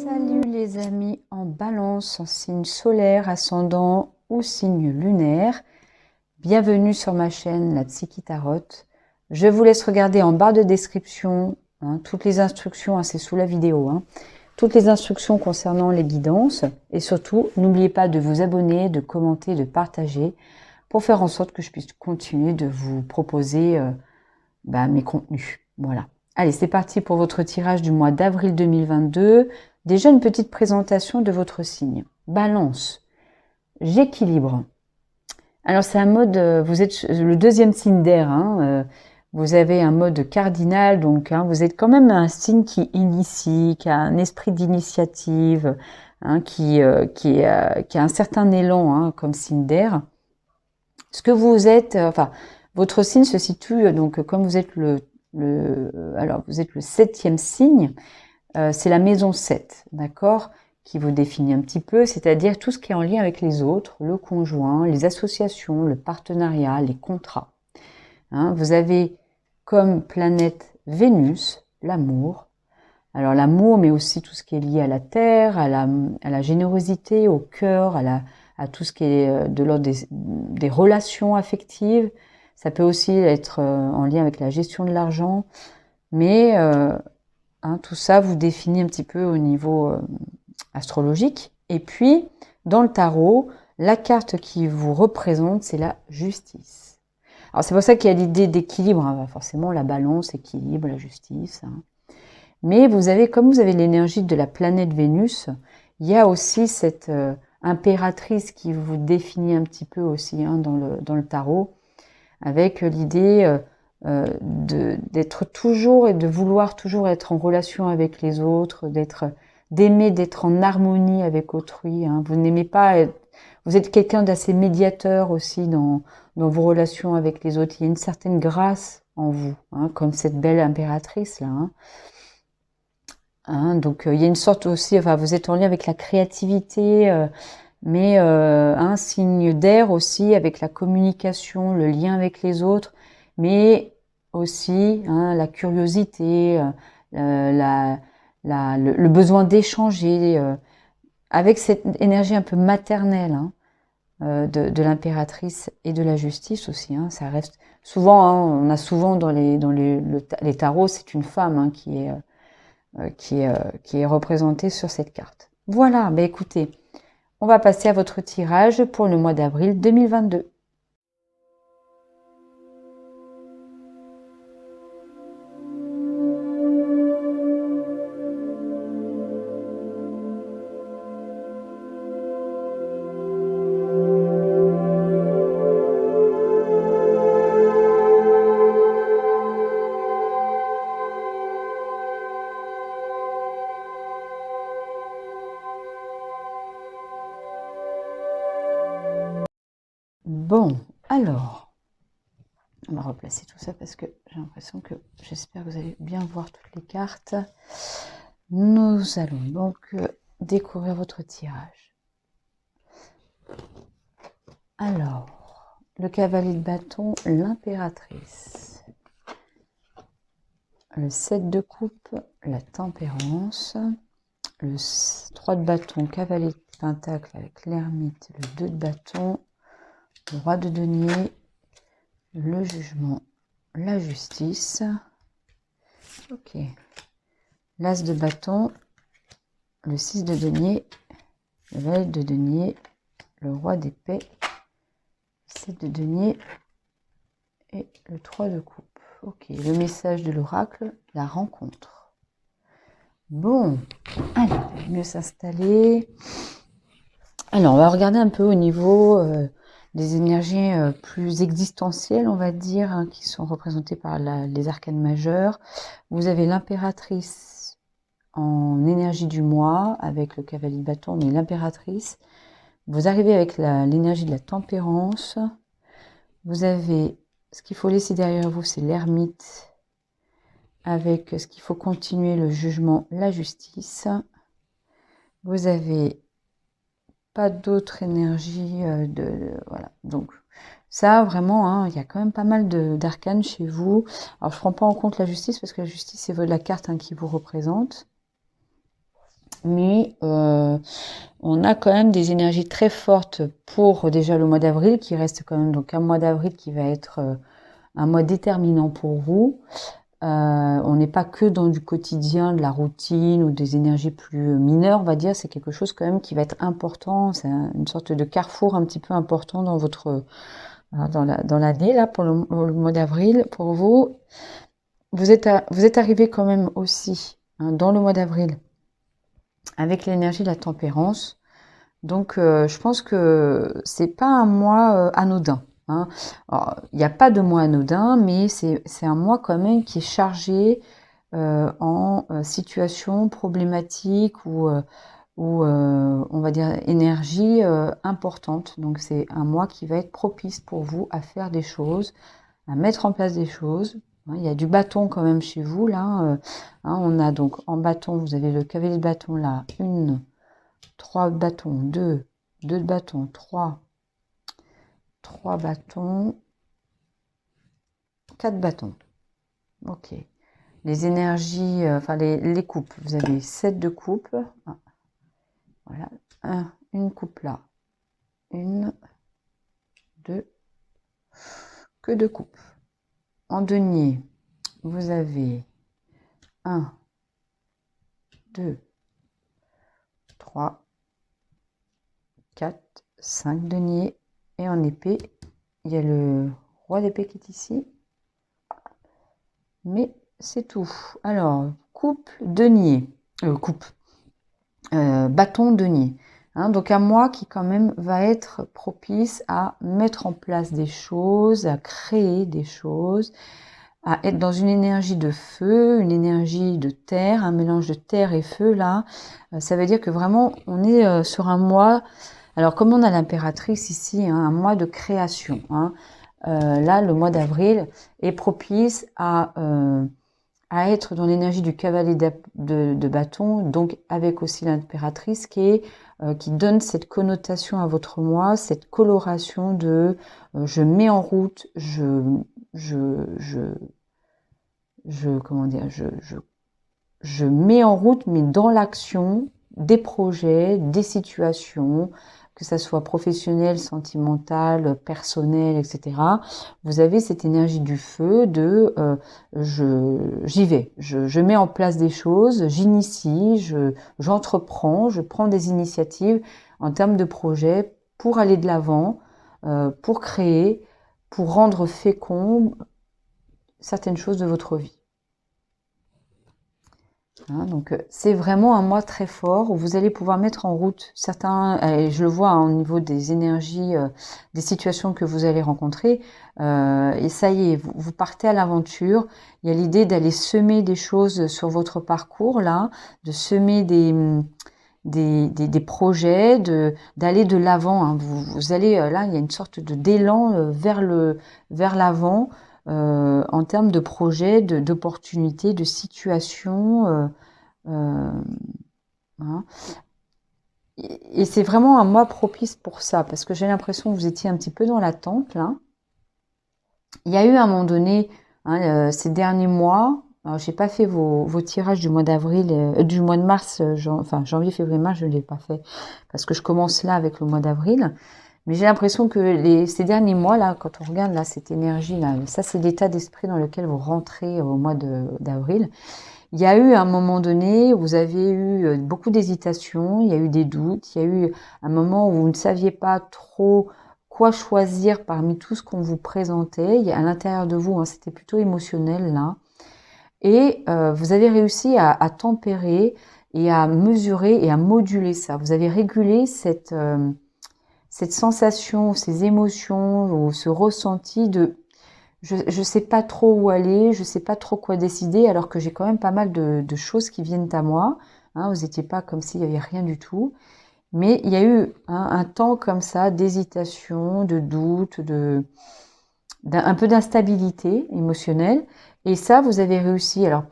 Salut les amis en balance, en signe solaire, ascendant ou signe lunaire. Bienvenue sur ma chaîne, la Tsiki Tarot. Je vous laisse regarder en barre de description toutes les instructions, c'est sous la vidéo, toutes les instructions concernant les guidances. Et surtout, n'oubliez pas de vous abonner, de commenter, de partager pour faire en sorte que je puisse continuer de vous proposer mes contenus. Voilà. Allez, c'est parti pour votre tirage du mois d'avril 2022. Déjà une petite présentation de votre signe. Balance, j'équilibre. Alors c'est un mode, vous êtes le deuxième signe d'air, vous avez un mode cardinal, donc vous êtes quand même un signe qui initie, qui a un esprit d'initiative, qui a un certain élan comme signe d'air. Ce que vous êtes, votre signe se situe, donc comme vous êtes vous êtes le 7e signe, c'est la maison 7, d'accord, qui vous définit un petit peu, c'est-à-dire tout ce qui est en lien avec les autres, le conjoint, les associations, le partenariat, les contrats. Vous avez comme planète Vénus, l'amour. Alors l'amour, mais aussi tout ce qui est lié à la terre, à la générosité, au cœur, à tout ce qui est de l'ordre des relations affectives. Ça peut aussi être en lien avec la gestion de l'argent, mais tout ça vous définit un petit peu au niveau astrologique. Et puis, dans le tarot, la carte qui vous représente, c'est la justice. Alors c'est pour ça qu'il y a l'idée d'équilibre, forcément la balance, équilibre, la justice. Mais comme vous avez l'énergie de la planète Vénus, il y a aussi cette impératrice qui vous définit un petit peu aussi dans le tarot, avec l'idée d'être toujours et de vouloir toujours être en relation avec les autres, d'aimer d'être en harmonie avec autrui. Vous n'aimez pas vous êtes quelqu'un d'assez médiateur aussi dans vos relations avec les autres. Il y a une certaine grâce en vous, comme cette belle impératrice là. Donc il y a une sorte aussi, vous êtes en lien avec la créativité, mais un signe d'air aussi avec la communication, le lien avec les autres, mais aussi la curiosité, le besoin d'échanger, avec cette énergie un peu maternelle de l'impératrice et de la justice aussi. Ça reste souvent, on a souvent dans les tarots, c'est une femme qui est représentée sur cette carte. Voilà, écoutez, on va passer à votre tirage pour le mois d'avril 2022. Bon, alors, on va replacer tout ça parce que j'ai l'impression que, j'espère que vous allez bien voir toutes les cartes. Nous allons donc découvrir votre tirage. Alors, le cavalier de bâton, l'impératrice. Le 7 de coupe, la tempérance. Le 3 de bâton, cavalier de pentacle avec l'ermite. Le 2 de bâton, le roi de denier, le jugement, la justice. Ok. L'as de bâton, le 6 de denier, le valet de denier, le roi d'épée, le 7 de denier et le 3 de coupe. Ok. Le message de l'oracle, la rencontre. Bon. Allez, mieux s'installer. Alors, on va regarder un peu au niveau des énergies plus existentielles, on va dire, qui sont représentées par les arcanes majeures. Vous avez l'impératrice en énergie du mois, avec le cavalier de bâton, mais l'impératrice. Vous arrivez avec l'énergie de la tempérance. Vous avez, ce qu'il faut laisser derrière vous, c'est l'ermite, avec ce qu'il faut continuer, le jugement, la justice. Vous avez pas d'autre énergie voilà, donc ça vraiment il y a quand même pas mal d'arcanes chez vous. Alors je prends pas en compte la justice parce que la justice c'est la carte qui vous représente, Mais on a quand même des énergies très fortes pour déjà le mois d'avril, qui reste quand même donc un mois d'avril qui va être un mois déterminant pour vous. On n'est pas que dans du quotidien, de la routine ou des énergies plus mineures, on va dire. C'est quelque chose quand même qui va être important. C'est une sorte de carrefour un petit peu important dans votre dans l'année là pour le mois d'avril pour vous. Vous êtes arrivé quand même aussi dans le mois d'avril avec l'énergie de la tempérance. Donc, je pense que c'est pas un mois anodin. Hein. Il n'y a pas de mois anodin, mais c'est un mois quand même qui est chargé en situation problématique ou on va dire énergie importante. Donc, c'est un mois qui va être propice pour vous à faire des choses, à mettre en place des choses. Hein, il y a du bâton quand même chez vous là. Hein, on a donc en bâton, vous avez le cavalier de bâton là, 3 bâtons, 2 de bâtons, 3 bâtons, 4 bâtons. Ok. Les énergies, enfin les coupes, vous avez 7 de coupes. Ah, voilà, une coupe là, une, deux, que 2 coupes. En denier, vous avez 1, 2, 3, 4, 5 deniers. Et en épée, il y a le roi d'épée qui est ici. Mais c'est tout. Alors, coupe, denier. Bâton, denier. Hein, donc un mois qui quand même va être propice à mettre en place des choses, à créer des choses, à être dans une énergie de feu, une énergie de terre, un mélange de terre et feu là. Ça veut dire que vraiment on est sur un mois. Alors comme on a l'impératrice ici, hein, un mois de création. Hein. Là, le mois d'avril est propice à être dans l'énergie du cavalier de bâton, donc avec aussi l'impératrice qui donne cette connotation à votre moi, cette coloration de je mets en route, comment dire, je mets en route, mais dans l'action, des projets, des situations, que ça soit professionnel, sentimental, personnel, etc. Vous avez cette énergie du feu de j'y vais, je mets en place des choses, j'initie, j'entreprends, je prends des initiatives en termes de projets pour aller de l'avant, pour créer, pour rendre fécond certaines choses de votre vie. Hein, donc c'est vraiment un mois très fort où vous allez pouvoir mettre en route certains, et je le vois au niveau des énergies, des situations que vous allez rencontrer, et ça y est, vous partez à l'aventure. Il y a l'idée d'aller semer des choses sur votre parcours là, de semer des projets, d'aller de l'avant. Hein. Vous allez là, il y a une sorte d'élan vers l'avant. En termes de projets, d'opportunités, de situations. Hein. Et c'est vraiment un mois propice pour ça, parce que j'ai l'impression que vous étiez un petit peu dans l'attente, là. Il y a eu à un moment donné, hein, ces derniers mois, alors j'ai pas fait vos tirages du mois d'avril, du mois de mars, enfin janvier, février, mars, je ne l'ai pas fait, parce que je commence là avec le mois d'avril. Mais j'ai l'impression que ces derniers mois, là, quand on regarde là, cette énergie-là, ça c'est l'état d'esprit dans lequel vous rentrez au mois d'avril. Il y a eu un moment donné, vous avez eu beaucoup d'hésitations, il y a eu des doutes, il y a eu un moment où vous ne saviez pas trop quoi choisir parmi tout ce qu'on vous présentait. À l'intérieur de vous, hein, c'était plutôt émotionnel là. Et vous avez réussi à tempérer et à mesurer et à moduler ça. Vous avez régulé cette sensation, ces émotions ou ce ressenti de je sais pas trop où aller, je sais pas trop quoi décider, alors que j'ai quand même pas mal de choses qui viennent à moi. Hein, vous n'étiez pas comme s'il y avait rien du tout. Mais il y a eu un temps comme ça d'hésitation, de doute, un peu d'instabilité émotionnelle. Et ça, vous avez réussi, alors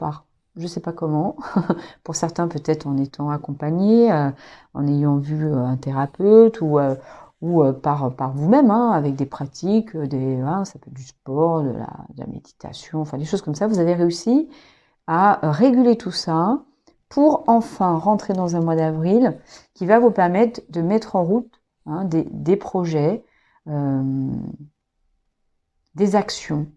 je sais pas comment, pour certains peut-être en étant accompagné, en ayant vu un thérapeute ou par vous-même, hein, avec des pratiques, ça peut être du sport, de la méditation, enfin des choses comme ça. Vous avez réussi à réguler tout ça pour enfin rentrer dans un mois d'avril qui va vous permettre de mettre en route des projets, des actions.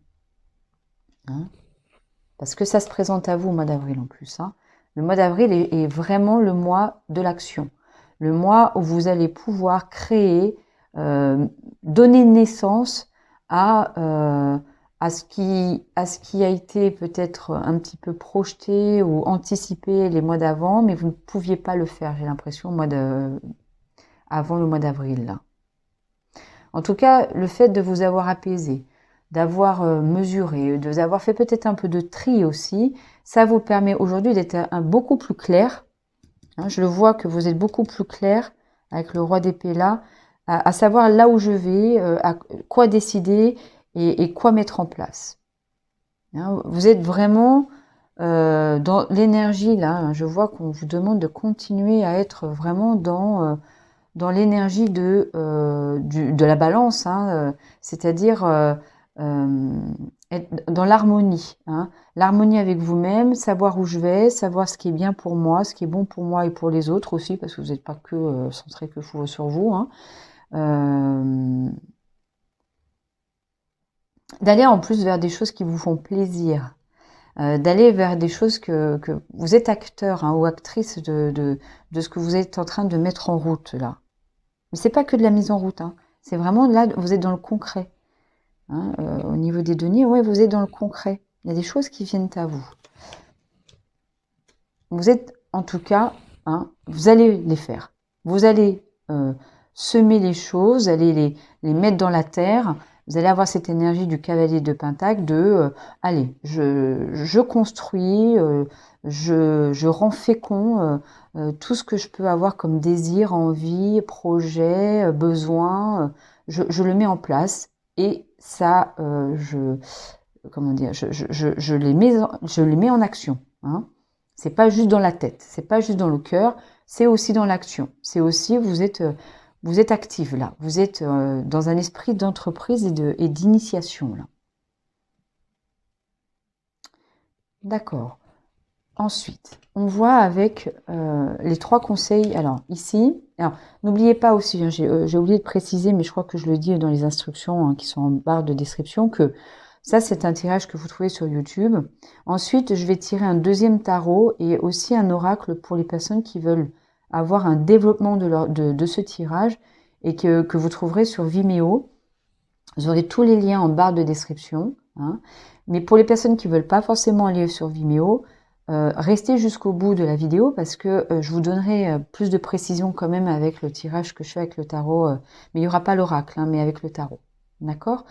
Parce que ça se présente à vous au mois d'avril en plus. Le mois d'avril est vraiment le mois de l'action. Le mois où vous allez pouvoir créer, donner naissance à ce qui a été peut-être un petit peu projeté ou anticipé les mois d'avant, mais vous ne pouviez pas le faire, j'ai l'impression, avant le mois d'avril. Là. En tout cas, le fait de vous avoir apaisé, d'avoir mesuré, de vous avoir fait peut-être un peu de tri aussi, ça vous permet aujourd'hui d'être beaucoup plus clair. Je le vois que vous êtes beaucoup plus clair avec le roi d'épée là, à savoir là où je vais, à quoi décider et quoi mettre en place. Vous êtes vraiment dans l'énergie là. Je vois qu'on vous demande de continuer à être vraiment dans l'énergie de la balance, c'est-à-dire être dans l'harmonie. L'harmonie avec vous-même, savoir où je vais, savoir ce qui est bien pour moi, ce qui est bon pour moi et pour les autres aussi, parce que vous n'êtes pas que centré que sur vous. D'aller en plus vers des choses qui vous font plaisir. D'aller vers des choses que vous êtes acteur ou actrice de ce que vous êtes en train de mettre en route là. Mais c'est pas que de la mise en route, c'est vraiment là, vous êtes dans le concret. Au niveau des deniers, ouais, vous êtes dans le concret. Il y a des choses qui viennent à vous. Vous êtes, en tout cas, vous allez les faire. Vous allez semer les choses, allez les mettre dans la terre. Vous allez avoir cette énergie du cavalier de Pentacle de allez, je construis, je rends fécond tout ce que je peux avoir comme désir, envie, projet, besoin, je le mets en place et ça, je les mets en action. C'est pas juste dans la tête, c'est pas juste dans le cœur, c'est aussi dans l'action. C'est aussi vous êtes active là, vous êtes dans un esprit d'entreprise et d'initiation là. D'accord. Ensuite, on voit avec les 3 conseils. Alors ici, n'oubliez pas aussi, j'ai oublié de préciser, mais je crois que je le dis dans les instructions qui sont en barre de description, que ça c'est un tirage que vous trouvez sur YouTube. Ensuite, je vais tirer un deuxième tarot et aussi un oracle pour les personnes qui veulent avoir un développement de ce tirage et que vous trouverez sur Vimeo. Vous aurez tous les liens en barre de description. Mais pour les personnes qui veulent pas forcément aller sur Vimeo, restez jusqu'au bout de la vidéo parce que je vous donnerai plus de précision quand même avec le tirage que je fais avec le tarot. Mais il n'y aura pas l'oracle, mais avec le tarot. D'accord ?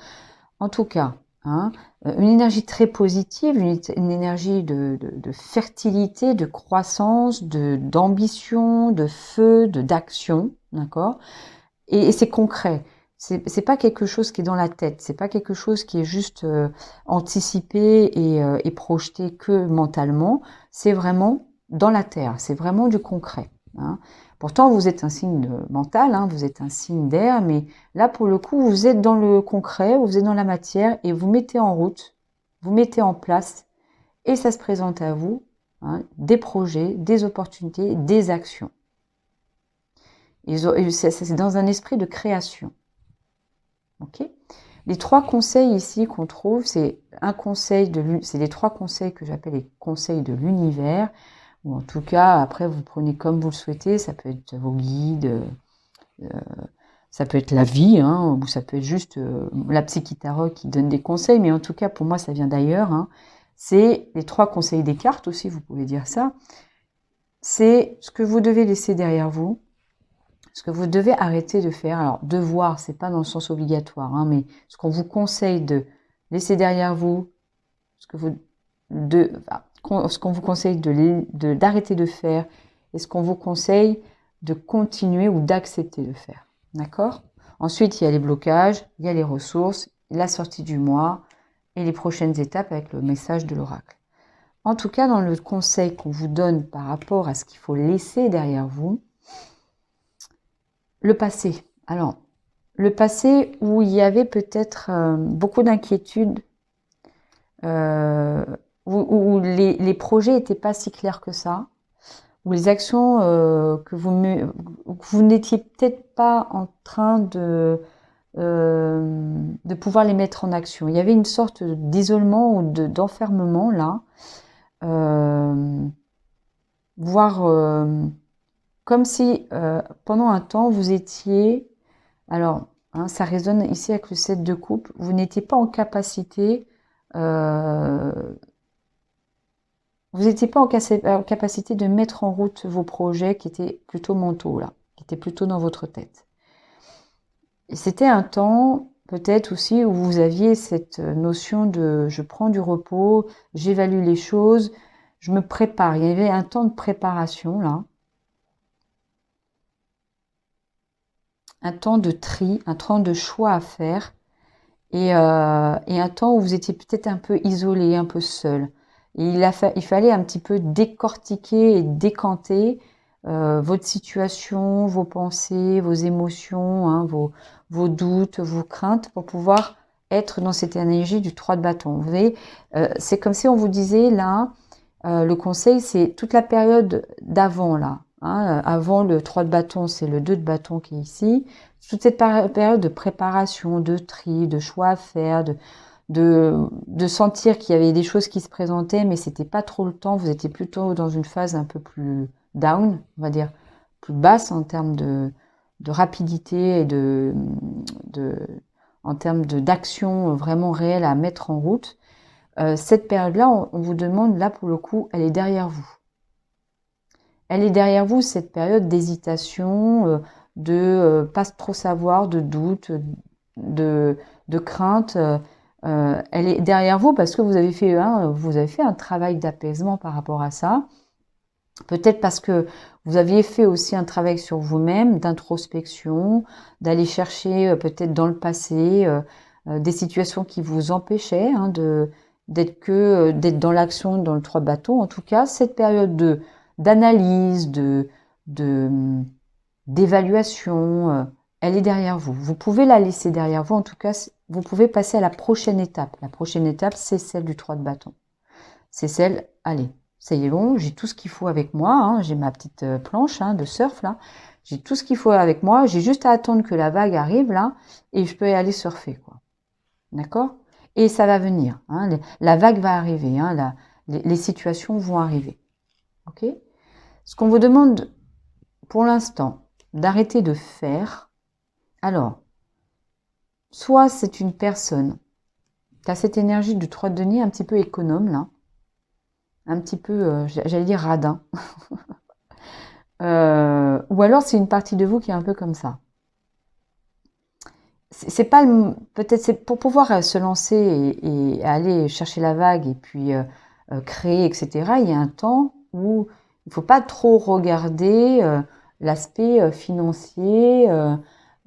En tout cas, une énergie très positive, une énergie de fertilité, de croissance, d'ambition, de feu, d'action. D'accord ? Et c'est concret. C'est pas quelque chose qui est dans la tête, c'est pas quelque chose qui est juste anticipé et projeté que mentalement, c'est vraiment dans la terre, c'est vraiment du concret. Pourtant, vous êtes un signe mental, vous êtes un signe d'air, mais là, pour le coup, vous êtes dans le concret, vous êtes dans la matière et vous mettez en route, vous mettez en place et ça se présente à vous, des projets, des opportunités, des actions. C'est dans un esprit de création. Ok. Les 3 conseils ici qu'on trouve, c'est les 3 conseils que j'appelle les conseils de l'univers, ou en tout cas, après vous prenez comme vous le souhaitez, ça peut être vos guides, ça peut être la vie, ou ça peut être juste la psychitarot qui donne des conseils, mais en tout cas pour moi ça vient d'ailleurs. C'est les 3 conseils des cartes aussi, vous pouvez dire ça. C'est ce que vous devez laisser derrière vous. Ce que vous devez arrêter de faire, alors devoir, c'est pas dans le sens obligatoire, mais ce qu'on vous conseille de laisser derrière vous, ce qu'on vous conseille d'arrêter de faire, et ce qu'on vous conseille de continuer ou d'accepter de faire. D'accord ? Ensuite, il y a les blocages, il y a les ressources, la sortie du mois et les prochaines étapes avec le message de l'oracle. En tout cas, dans le conseil qu'on vous donne par rapport à ce qu'il faut laisser derrière vous, le passé. Alors, le passé où il y avait peut-être beaucoup d'inquiétudes, où les projets n'étaient pas si clairs que ça, ou les actions que vous n'étiez peut-être pas en train de pouvoir les mettre en action. Il y avait une sorte d'isolement ou d'enfermement là, voire comme si pendant un temps vous étiez, alors hein, ça résonne ici avec le 7 de coupe, vous n'étiez pas en capacité, vous n'étiez pas en capacité de mettre en route vos projets qui étaient plutôt mentaux là, qui étaient plutôt dans votre tête. Et c'était un temps peut-être aussi où vous aviez cette notion de je prends du repos, j'évalue les choses, je me prépare. Il y avait un temps de préparation là, un temps de tri, un temps de choix à faire et un temps où vous étiez peut-être un peu isolé, un peu seul. Et il fallait un petit peu décortiquer et décanter votre situation, vos pensées, vos émotions, hein, vos doutes, vos craintes pour pouvoir être dans cette énergie du 3 de bâton. Vous voyez, c'est comme si on vous disait là, le conseil c'est toute la période d'avant là. Hein, avant le 3 de bâton, c'est le 2 de bâton qui est ici. Toute cette période de préparation, de tri, de choix à faire, de sentir qu'il y avait des choses qui se présentaient, mais c'était pas trop le temps. Vous étiez plutôt dans une phase un peu plus down, on va dire, plus basse en termes de rapidité et en termes d'action vraiment réelle à mettre en route. Cette période-là, on vous demande, là pour le coup, elle est derrière vous. Elle est derrière vous, cette période d'hésitation, de pas trop savoir, de doute, de crainte. Elle est derrière vous parce que vous avez fait un travail d'apaisement par rapport à ça. Peut-être parce que vous aviez fait aussi un travail sur vous-même, d'introspection, d'aller chercher peut-être dans le passé des situations qui vous empêchaient hein, d'être dans l'action, dans le 3 de bâton. En tout cas, cette période d'analyse, d'évaluation, elle est derrière vous. Vous pouvez la laisser derrière vous. En tout cas, vous pouvez passer à la prochaine étape. La prochaine étape, c'est celle du 3 de bâton. C'est celle, allez, ça y est bon, j'ai tout ce qu'il faut avec moi. Hein, j'ai ma petite planche hein, de surf là. J'ai tout ce qu'il faut avec moi. J'ai juste à attendre que la vague arrive là et je peux y aller surfer quoi. D'accord? Et ça va venir. Hein, la vague va arriver. Hein, les situations vont arriver. Ok? Ce qu'on vous demande pour l'instant d'arrêter de faire, alors, soit c'est une personne qui a cette énergie du 3 de denier un petit peu économe là, un petit peu, j'allais dire radin, ou alors c'est une partie de vous qui est un peu comme ça. C'est pas peut-être c'est pour pouvoir se lancer et aller chercher la vague et puis créer etc. Il y a un temps où il faut pas trop regarder l'aspect financier,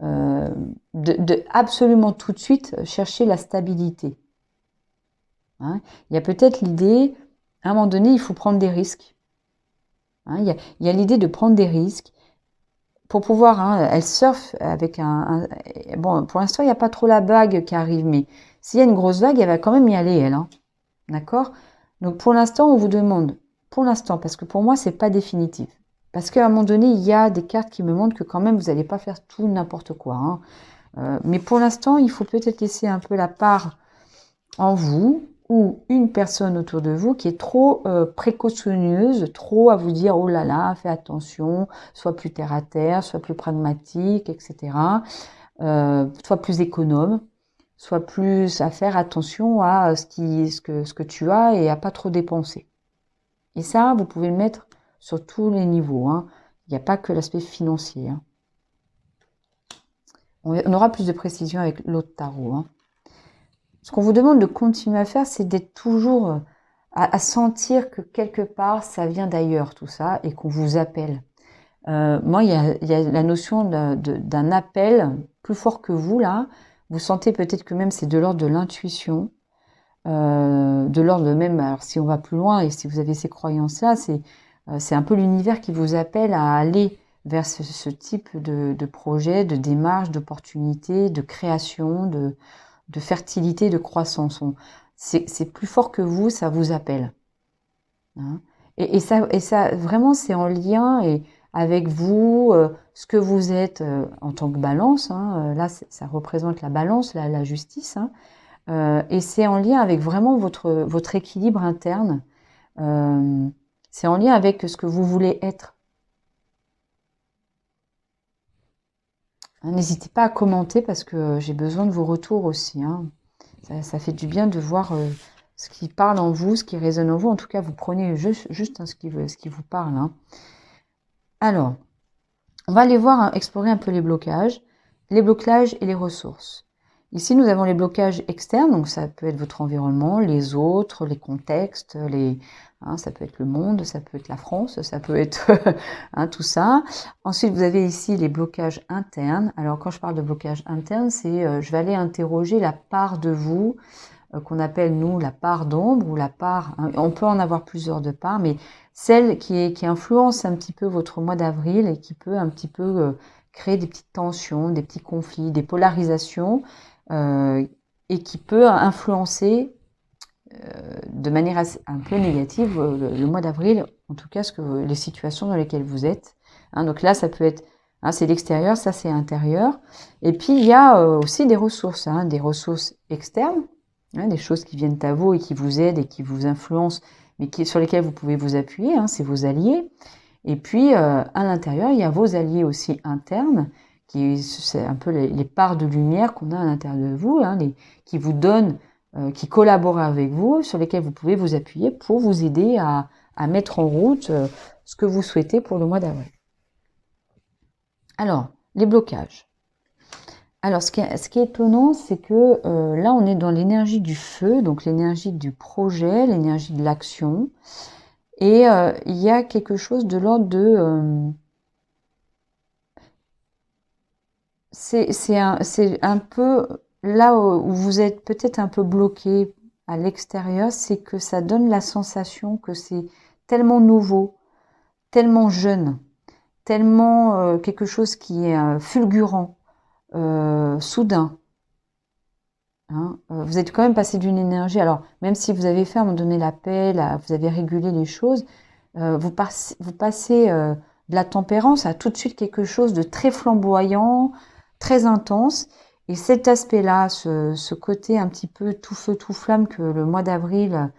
de absolument tout de suite chercher la stabilité. Hein. Il y a peut-être l'idée, à un moment donné, il faut prendre des risques. Hein. Il y a l'idée de prendre des risques pour pouvoir. Hein, elle surfe avec bon, pour l'instant, il n'y a pas trop la vague qui arrive, mais s'il y a une grosse vague, elle va quand même y aller, elle. Hein. D'accord? Donc pour l'instant, on vous demande, pour l'instant, parce que pour moi, c'est pas définitif. Parce qu'à un moment donné, il y a des cartes qui me montrent que quand même, vous n'allez pas faire tout n'importe quoi. Hein. Mais pour l'instant, il faut peut-être laisser un peu la part en vous ou une personne autour de vous qui est trop précautionneuse, trop à vous dire oh là là, fais attention, sois plus terre à terre, sois plus pragmatique, etc. Sois plus économe, sois plus à faire attention à ce que tu as et à pas trop dépenser. Et ça, vous pouvez le mettre sur tous les niveaux. Hein. Il n'y a pas que l'aspect financier. Hein. On aura plus de précision avec l'autre tarot. Hein. Ce qu'on vous demande de continuer à faire, c'est d'être toujours à sentir que quelque part, ça vient d'ailleurs, tout ça, et qu'on vous appelle. Moi, il y a la notion d'un appel plus fort que vous, là. Vous sentez peut-être que même c'est de l'ordre de l'intuition, de l'ordre de même, alors si on va plus loin, et si vous avez ces croyances-là, c'est un peu l'univers qui vous appelle à aller vers ce type de projet, de démarche, d'opportunité, de création, de fertilité, de croissance. C'est plus fort que vous, ça vous appelle. Hein. Et ça, vraiment, c'est en lien avec vous, ce que vous êtes en tant que balance. Hein, là, ça représente la balance, la justice. Hein, et c'est en lien avec vraiment votre équilibre interne. C'est en lien avec ce que vous voulez être. Hein, n'hésitez pas à commenter parce que j'ai besoin de vos retours aussi. Hein. Ça fait du bien de voir ce qui parle en vous, ce qui résonne en vous. En tout cas, vous prenez juste hein, ce qui vous parle. Hein. Alors, on va aller voir, hein, explorer un peu les blocages et les ressources. Ici, nous avons les blocages externes, donc ça peut être votre environnement, les autres, les contextes, ça peut être le monde, ça peut être la France, ça peut être hein, tout ça. Ensuite, vous avez ici les blocages internes. Alors, quand je parle de blocage interne, c'est je vais aller interroger la part de vous qu'on appelle, nous, la part d'ombre ou la part... Hein, on peut en avoir plusieurs de parts, mais celle qui influence un petit peu votre mois d'avril et qui peut un petit peu créer des petites tensions, des petits conflits, des polarisations, et qui peut influencer de manière un peu négative le mois d'avril, en tout cas les situations dans lesquelles vous êtes. Hein, donc là, ça peut être, hein, c'est l'extérieur, ça c'est l'intérieur. Et puis il y a aussi des ressources externes, hein, des choses qui viennent à vous et qui vous aident et qui vous influencent, mais sur lesquelles vous pouvez vous appuyer, hein, c'est vos alliés. Et puis à l'intérieur, il y a vos alliés aussi internes, c'est un peu les parts de lumière qu'on a à l'intérieur de vous, hein, qui vous donnent, qui collaborent avec vous, sur lesquels vous pouvez vous appuyer pour vous aider à mettre en route ce que vous souhaitez pour le mois d'avril. Alors, les blocages. Alors, ce qui est étonnant, c'est que là, on est dans l'énergie du feu, donc l'énergie du projet, l'énergie de l'action. Et il y a quelque chose de l'ordre de... c'est un peu... Là où vous êtes peut-être un peu bloqué à l'extérieur, c'est que ça donne la sensation que c'est tellement nouveau, tellement jeune, tellement quelque chose qui est fulgurant, soudain. Hein. Vous êtes quand même passé d'une énergie, alors même si vous avez fait à un moment donné l'appel, vous avez régulé les choses, vous passez de la tempérance à tout de suite quelque chose de très flamboyant, très intense. Et cet aspect-là, ce côté un petit peu tout feu, tout flamme que le mois d'avril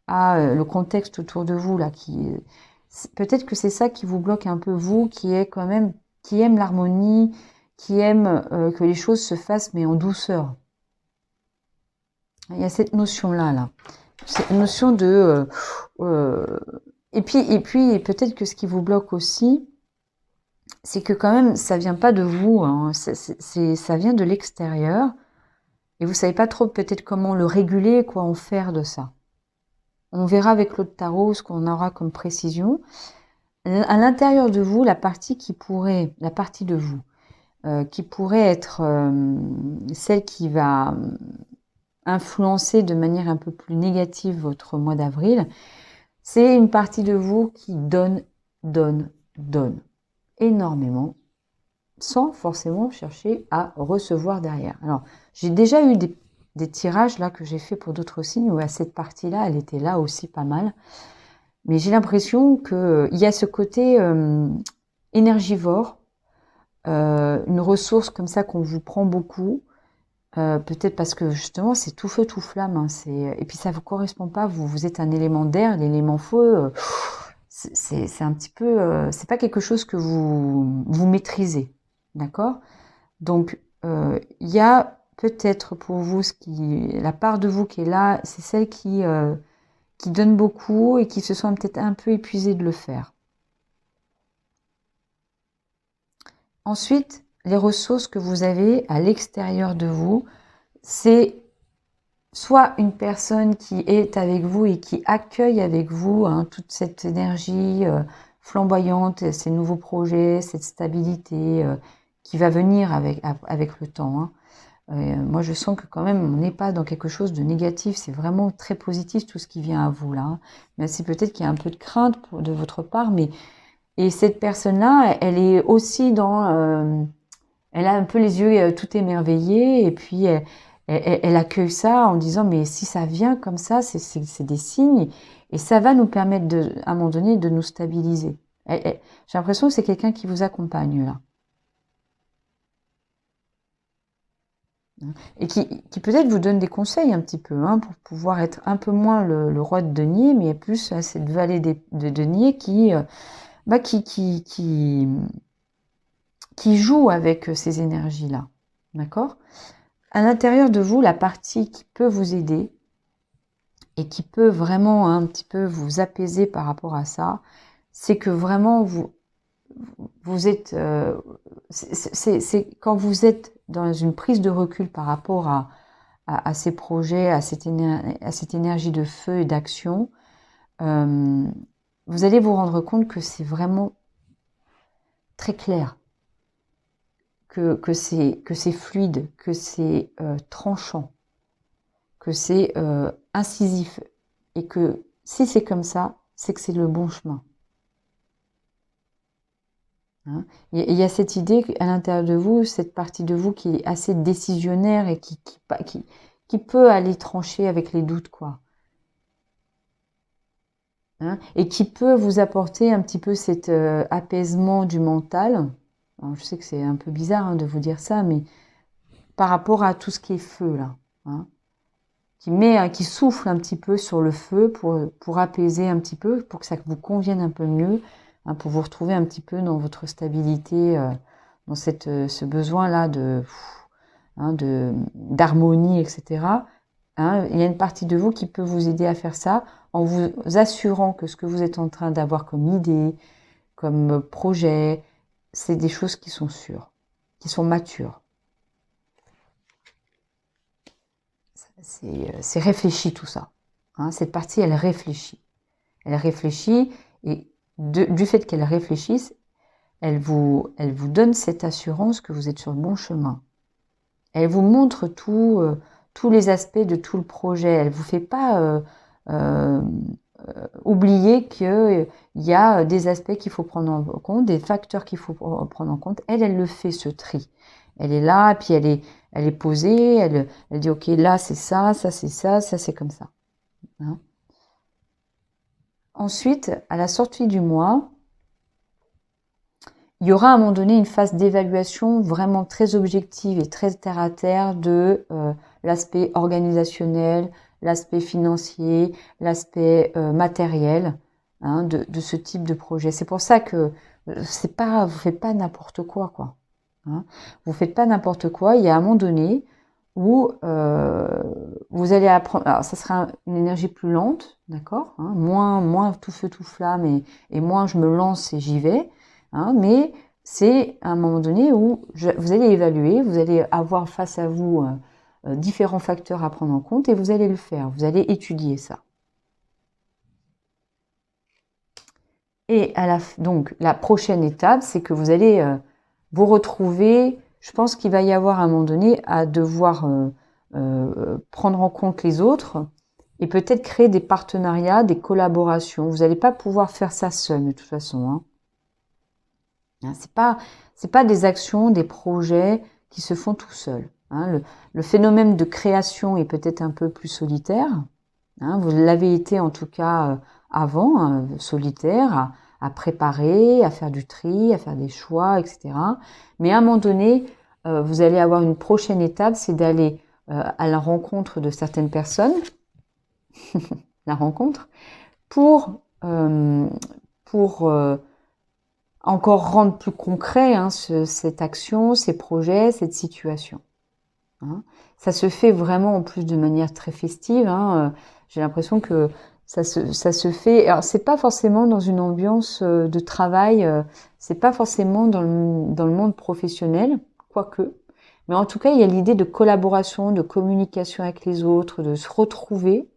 a, le contexte autour de vous, là, peut-être que c'est ça qui vous bloque un peu, vous, qui aime l'harmonie, qui aime que les choses se fassent, mais en douceur. Il y a cette notion-là, là. Cette notion de... et puis peut-être que ce qui vous bloque aussi, c'est que quand même, ça vient pas de vous, hein, ça vient de l'extérieur, et vous savez pas trop peut-être comment le réguler, quoi en faire de ça. On verra avec l'autre tarot ce qu'on aura comme précision. À l'intérieur de vous, la partie de vous, qui pourrait être celle qui va influencer de manière un peu plus négative votre mois d'avril, c'est une partie de vous qui donne énormément, sans forcément chercher à recevoir derrière. Alors, j'ai déjà eu des tirages là que j'ai fait pour d'autres signes où à cette partie-là, elle était là aussi pas mal. Mais j'ai l'impression qu'il y a ce côté énergivore, une ressource comme ça qu'on vous prend beaucoup, peut-être parce que justement c'est tout feu tout flamme, hein, et puis ça vous correspond pas, vous êtes un élément d'air, l'élément feu, c'est un petit peu, c'est pas quelque chose que vous maîtrisez, d'accord? Donc il y a peut-être pour vous la part de vous qui est là, c'est celle qui donne beaucoup et qui se sent peut-être un peu épuisée de le faire. Ensuite, les ressources que vous avez à l'extérieur de vous, c'est soit une personne qui est avec vous et qui accueille avec vous, hein, toute cette énergie flamboyante, ces nouveaux projets, cette stabilité qui va venir avec le temps. Hein. Moi, je sens que quand même, on n'est pas dans quelque chose de négatif. C'est vraiment très positif tout ce qui vient à vous là. Hein. Mais c'est peut-être qu'il y a un peu de crainte de votre part, et cette personne-là, elle est aussi elle a un peu les yeux tout émerveillés, et puis Elle accueille ça en disant, mais si ça vient comme ça, c'est des signes, et ça va nous permettre, à un moment donné, de nous stabiliser. J'ai l'impression que c'est quelqu'un qui vous accompagne, là. Et qui peut-être vous donne des conseils un petit peu, hein, pour pouvoir être un peu moins le roi de denier, mais plus cette vallée de denier qui joue avec ces énergies-là. D'accord? À l'intérieur de vous, la partie qui peut vous aider et qui peut vraiment un petit peu vous apaiser par rapport à ça, c'est que vraiment vous êtes, c'est quand vous êtes dans une prise de recul par rapport à ces projets, à cette énergie de feu et d'action, vous allez vous rendre compte que c'est vraiment très clair, que c'est fluide, que c'est tranchant, que c'est incisif, et que si c'est comme ça, c'est que c'est le bon chemin. Hein, il y a cette idée à l'intérieur de vous, cette partie de vous qui est assez décisionnaire et qui peut aller trancher avec les doutes, quoi. Hein, et qui peut vous apporter un petit peu cet apaisement du mental. Alors, je sais que c'est un peu bizarre, hein, de vous dire ça, mais par rapport à tout ce qui est feu, là, hein, qui souffle un petit peu sur le feu pour apaiser un petit peu, pour que ça vous convienne un peu mieux, hein, pour vous retrouver un petit peu dans votre stabilité, dans ce besoin-là d'harmonie, etc. Hein, il y a une partie de vous qui peut vous aider à faire ça en vous assurant que ce que vous êtes en train d'avoir comme idée, comme projet, c'est des choses qui sont sûres, qui sont matures. C'est réfléchi tout ça. Hein, cette partie, elle réfléchit. Elle réfléchit, et du fait qu'elle réfléchisse, elle vous donne cette assurance que vous êtes sur le bon chemin. Elle vous montre tous les aspects de tout le projet. Elle vous fait pas oublier qu'il y a des aspects qu'il faut prendre en compte, des facteurs qu'il faut prendre en compte. Elle le fait, ce tri. Elle est là, puis elle est posée, elle dit, ok, là c'est ça c'est ça, ça c'est comme ça. Hein. Ensuite, à la sortie du mois, il y aura à un moment donné une phase d'évaluation vraiment très objective et très terre à terre de l'aspect organisationnel, l'aspect financier, l'aspect matériel, hein, de ce type de projet. C'est pour ça que vous faites pas n'importe quoi, quoi. Hein. Vous faites pas n'importe quoi. Il y a un moment donné où vous allez apprendre. Alors, ça sera une énergie plus lente, d'accord, hein, moins tout feu tout flamme, et moins je me lance et j'y vais. Hein, mais c'est à un moment donné où vous allez évaluer, vous allez avoir face à vous différents facteurs à prendre en compte, et vous allez le faire, vous allez étudier ça. Et donc la prochaine étape, c'est que vous allez vous retrouver, je pense qu'il va y avoir à un moment donné à devoir prendre en compte les autres, et peut-être créer des partenariats, des collaborations. Vous n'allez pas pouvoir faire ça seul de toute façon, hein. C'est pas des actions, des projets qui se font tout seuls. Hein. Le phénomène de création est peut-être un peu plus solitaire. Hein. Vous l'avez été en tout cas avant, hein, solitaire, à préparer, à faire du tri, à faire des choix, etc. Mais à un moment donné, vous allez avoir une prochaine étape, c'est d'aller à la rencontre de certaines personnes, la rencontre, pour encore rendre plus concret, hein, cette action, ces projets, cette situation. Hein. Ça se fait vraiment en plus de manière très festive. Hein. J'ai l'impression que ça se fait. Alors c'est pas forcément dans une ambiance de travail, c'est pas forcément dans le monde professionnel, quoique. Mais en tout cas, il y a l'idée de collaboration, de communication avec les autres, de se retrouver.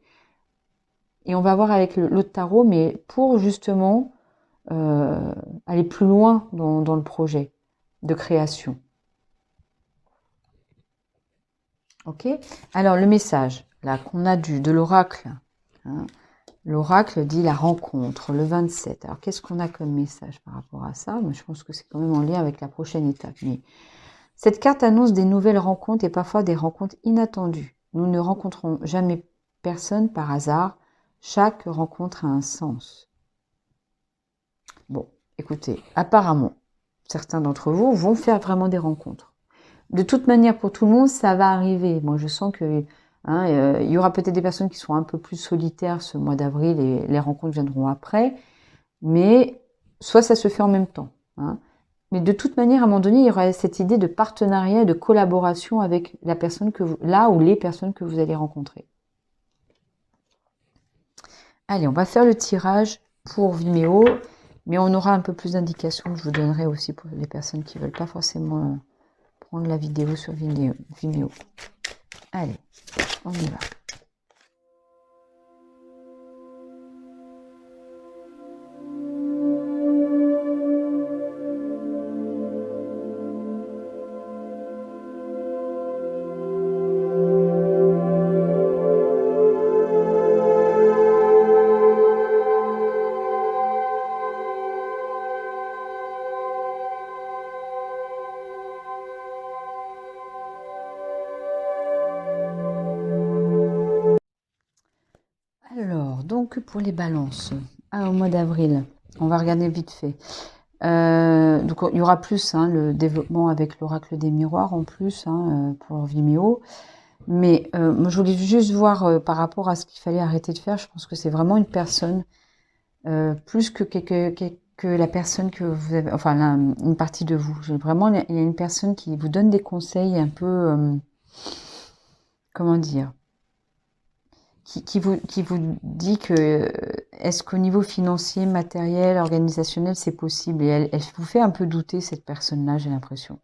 Et on va voir avec l'autre tarot, mais pour justement aller plus loin dans le projet de création. Ok. Alors le message là qu'on a de l'oracle, hein, l'oracle dit la rencontre le 27. Alors qu'est-ce qu'on a comme message par rapport à ça? Moi, je pense que c'est quand même en lien avec la prochaine étape. Mais Cette carte annonce des nouvelles rencontres et parfois des rencontres inattendues. Nous ne rencontrons jamais personne par hasard. Chaque rencontre a un sens. Bon, écoutez, apparemment, certains d'entre vous vont faire vraiment des rencontres. De toute manière, pour tout le monde, ça va arriver. Moi, je sens que il y aura peut-être des personnes qui seront un peu plus solitaires ce mois d'avril et les rencontres viendront après. Mais soit ça se fait en même temps. Mais de toute manière, à un moment donné, il y aura cette idée de partenariat et de collaboration avec la personne là ou les personnes que vous allez rencontrer. Allez, on va faire le tirage pour Vimeo, mais on aura un peu plus d'indications que je vous donnerai aussi pour les personnes qui ne veulent pas forcément prendre la vidéo sur Vimeo. Allez, on y va. Alors, donc pour les balances, au mois d'avril, on va regarder vite fait. Donc il y aura plus le développement avec l'oracle des miroirs en plus pour Vimeo. Mais moi je voulais juste voir par rapport à ce qu'il fallait arrêter de faire. Je pense que c'est vraiment une personne plus que la personne que vous avez, enfin une partie de vous. Vraiment, il y a une personne qui vous donne des conseils un peu, comment dire, qui vous dit que est-ce qu'au niveau financier, matériel, organisationnel, c'est possible. Et elle vous fait un peu douter, cette personne-là, j'ai l'impression.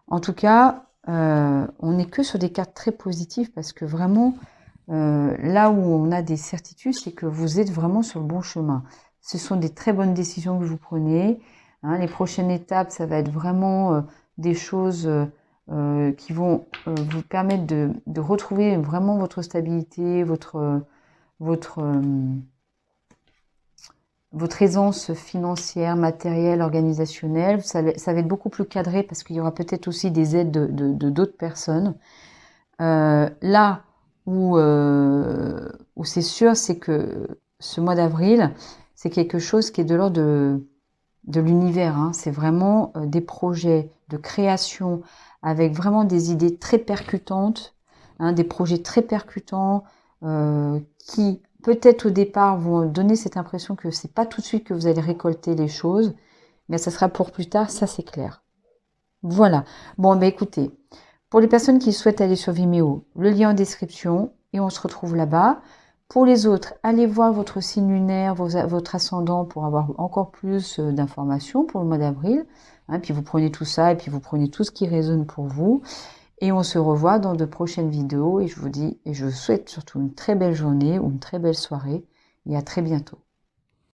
En tout cas, on n'est que sur des cartes très positives parce que vraiment, là où on a des certitudes, c'est que vous êtes vraiment sur le bon chemin. Ce sont des très bonnes décisions que vous prenez. Les prochaines étapes, ça va être vraiment des choses qui vont vous permettre de retrouver vraiment votre stabilité, votre aisance financière, matérielle, organisationnelle. Ça va être beaucoup plus cadré parce qu'il y aura peut-être aussi des aides de d'autres personnes. Là où c'est sûr, c'est que ce mois d'avril, c'est quelque chose qui est de l'ordre de l'univers. C'est vraiment des projets de création avec vraiment des idées très percutantes, des projets très percutants qui peut-être au départ vont donner cette impression que c'est pas tout de suite que vous allez récolter les choses, mais ça sera pour plus tard, ça c'est clair. Voilà. Bon, ben écoutez, pour les personnes qui souhaitent aller sur Vimeo, le lien en description et on se retrouve là-bas. Pour les autres, allez voir votre signe lunaire, votre ascendant pour avoir encore plus d'informations pour le mois d'avril. Puis vous prenez tout ça et puis vous prenez tout ce qui résonne pour vous. Et on se revoit dans de prochaines vidéos et je vous dis et je vous souhaite surtout une très belle journée ou une très belle soirée et à très bientôt.